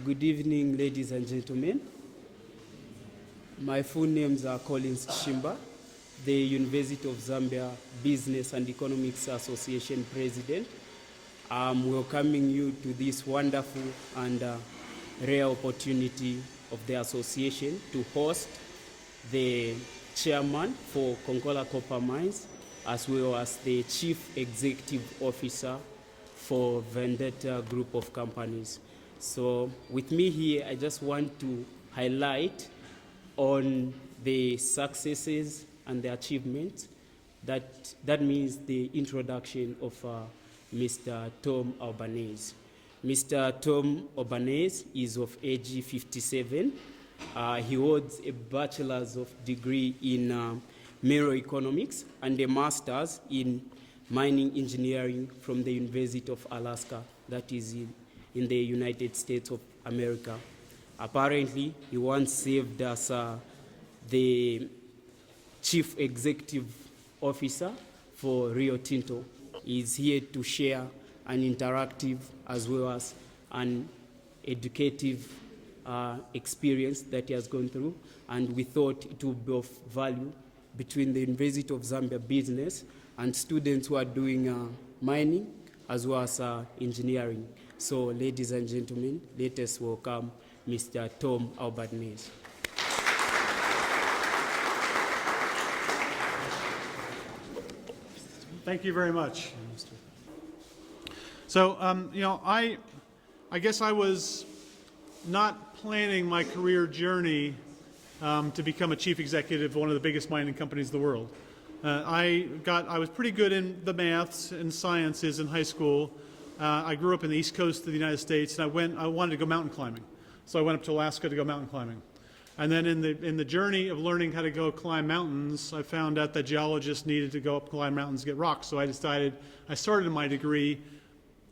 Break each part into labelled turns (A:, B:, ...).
A: Good evening, ladies and gentlemen. My full names are Collins Shimba, the University of Zambia Business and Economics Association President. I'm welcoming you to this wonderful and rare opportunity of the association to host the chairman for Konkola Copper Mines, as well as the chief executive officer for Vendetta Group of Companies. So with me here, I just want to highlight on the successes and the achievements. That means the introduction of Mr. Tom Albanese. Mr. Tom Albanese is of age 57. He holds a bachelor's of degree in mineral economics and a master's in mining engineering from the University of Alaska, that is in the United States of America. Apparently, he once served as the chief executive officer for Rio Tinto. He is here to share an interactive as well as an educative experience that he has gone through, and we thought it would be of value between the University of Zambia business and students who are doing mining as well as engineering. So, ladies and gentlemen, let us welcome Mr. Tom Albanese.
B: Thank you very much. So, I guess I was not planning my career journey to become a chief executive of one of the biggest mining companies in the world. I was pretty good in the maths and sciences in high school. I grew up in the East Coast of the United States, and I wanted to go mountain climbing. So I went up to Alaska to go mountain climbing. And then in the journey of learning how to go climb mountains, I found out that geologists needed to go up climb mountains to get rocks. So I started my degree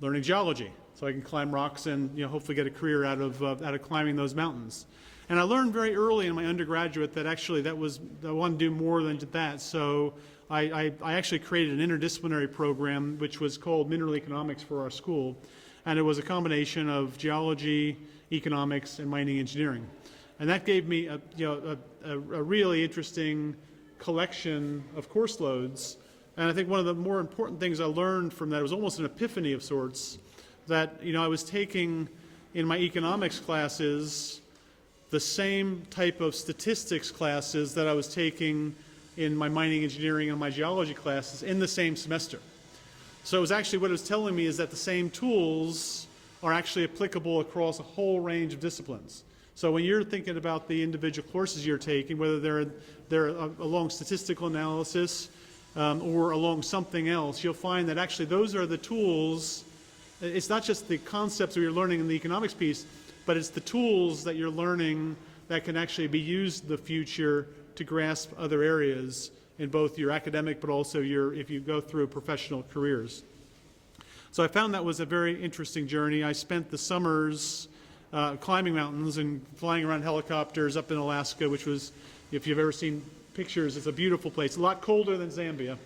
B: learning geology, so I can climb rocks and hopefully get a career out of climbing those mountains. And I learned very early in my undergraduate that actually I wanted to do more than that. So I actually created an interdisciplinary program which was called Mineral Economics for our school, and it was a combination of geology, economics, and mining engineering. And that gave me a really interesting collection of course loads. And I think one of the more important things I learned from that was almost an epiphany of sorts, that I was taking in my economics classes the same type of statistics classes that I was taking in my mining engineering and my geology classes in the same semester. So it was actually, what it was telling me is that the same tools are actually applicable across a whole range of disciplines. So when you're thinking about the individual courses you're taking, whether they're along statistical analysis or along something else, you'll find that actually those are the tools. It's not just the concepts that you're learning in the economics piece, but it's the tools that you're learning that can actually be used in the future to grasp other areas in both your academic but also if you go through professional careers. So I found that was a very interesting journey. I spent the summers climbing mountains and flying around helicopters up in Alaska, which was, if you've ever seen pictures, it's a beautiful place. A lot colder than Zambia,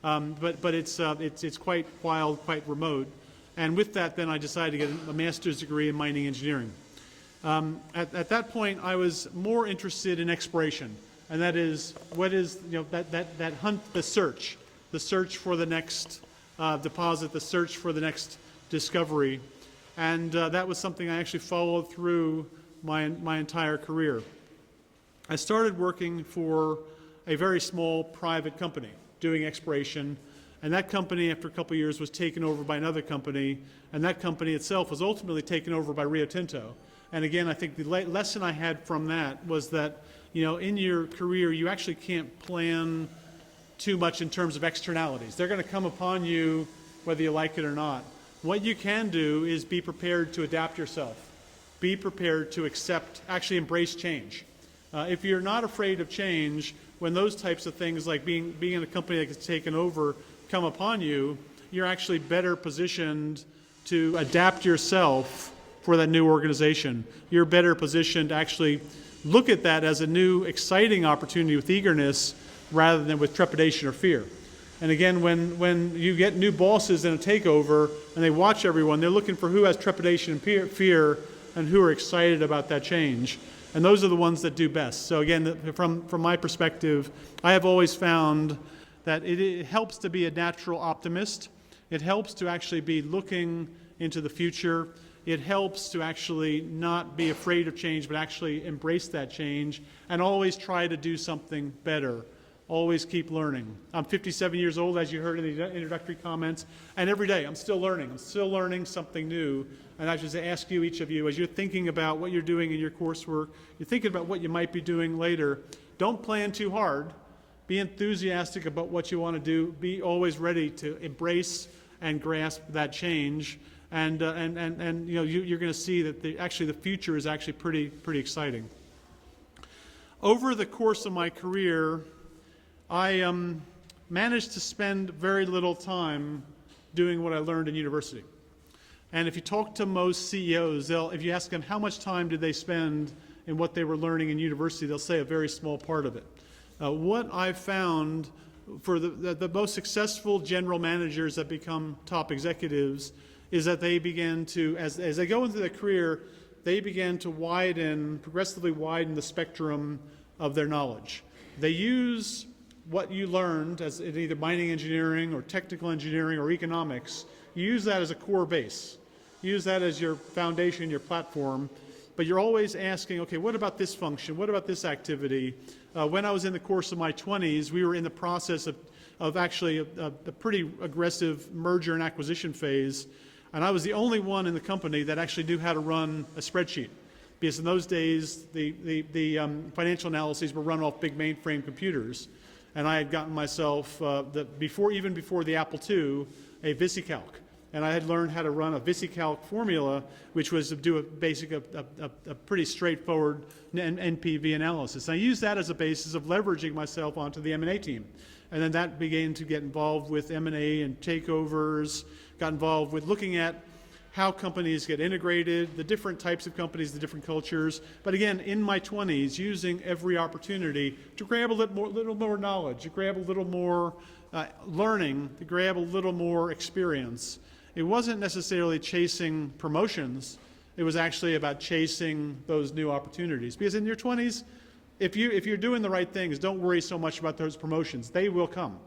B: but it's quite wild, quite remote. And with that, then I decided to get a master's degree in mining engineering. At that point, I was more interested in exploration, and that is that hunt, the search for the next deposit, the search for the next discovery, and that was something I actually followed through my entire career. I started working for a very small private company doing exploration, and that company, after a couple of years, was taken over by another company, and that company itself was ultimately taken over by Rio Tinto. And again, I think the lesson I had from that was that, in your career, you actually can't plan too much in terms of externalities. They're going to come upon you whether you like it or not. What you can do is be prepared to adapt yourself. Be prepared to actually embrace change. If you're not afraid of change, when those types of things like being in a company that gets taken over come upon you, you're actually better positioned to adapt yourself for that new organization. You're better positioned to actually look at that as a new, exciting opportunity with eagerness rather than with trepidation or fear. And again, when you get new bosses in a takeover and they watch everyone, they're looking for who has trepidation and fear and who are excited about that change. And those are the ones that do best. So again, from my perspective, I have always found that it helps to be a natural optimist. It helps to actually be looking into the future. It helps to actually not be afraid of change, but actually embrace that change and always try to do something better. Always keep learning. I'm 57 years old, as you heard in the introductory comments, and every day I'm still learning. I'm still learning something new. And I should ask you, each of you, as you're thinking about what you're doing in your coursework, you're thinking about what you might be doing later, don't plan too hard. Be enthusiastic about what you want to do. Be always ready to embrace and grasp that change. And you know, you're going to see that the future is actually pretty exciting. Over the course of my career, I managed to spend very little time doing what I learned in university. And if you talk to most CEOs, if you ask them how much time did they spend in what they were learning in university, they'll say a very small part of it. What I've found for the most successful general managers that become top executives is that they begin to, as they go into their career, they begin to progressively widen the spectrum of their knowledge. They use what you learned as in either mining engineering or technical engineering or economics, you use that as a core base. Use that as your foundation, your platform, but you're always asking, okay, what about this function? What about this activity? When I was in the course of my 20s, we were in the process of actually a pretty aggressive merger and acquisition phase, and I was the only one in the company that actually knew how to run a spreadsheet. Because in those days, the financial analyses were run off big mainframe computers. And I had gotten myself, even before the Apple II, a VisiCalc. And I had learned how to run a VisiCalc formula, which was to do a pretty straightforward NPV analysis. And I used that as a basis of leveraging myself onto the M&A team. And then that began to get involved with M&A and takeovers, got involved with looking at how companies get integrated, the different types of companies, the different cultures. But again, in my 20s, using every opportunity to grab a little more knowledge, to grab a little more learning, to grab a little more experience. It wasn't necessarily chasing promotions. It was actually about chasing those new opportunities. Because in your 20s, if you're doing the right things, don't worry so much about those promotions. They will come.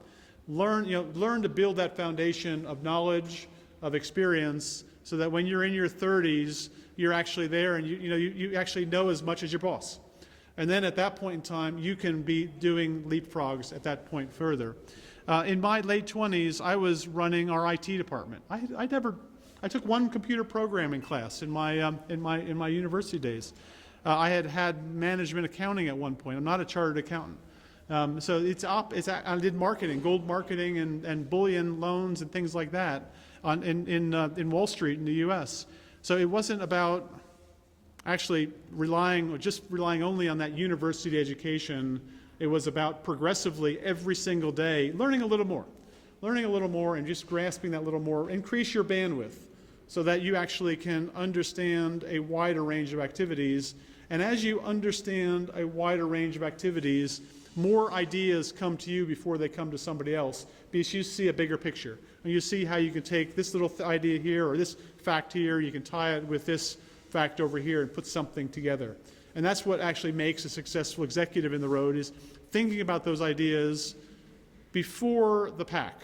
B: Learn to build that foundation of knowledge, of experience, so that when you're in your 30s, you're actually there and you actually know as much as your boss. And then at that point in time, you can be doing leapfrogs at that point further. In my late 20s, I was running our IT department. I took one computer programming class in my university days. I had management accounting at one point. I'm not a chartered accountant. So I did marketing, gold marketing and bullion loans and things like that in Wall Street in the U.S. So it wasn't about actually relying only on that university education. It was about progressively every single day learning a little more and just grasping that little more. Increase your bandwidth so that you actually can understand a wider range of activities. And as you understand a wider range of activities, more ideas come to you before they come to somebody else, because you see a bigger picture. And you see how you can take this little idea here or this fact here, you can tie it with this fact over here and put something together. And that's what actually makes a successful executive in the road, is thinking about those ideas before the pack.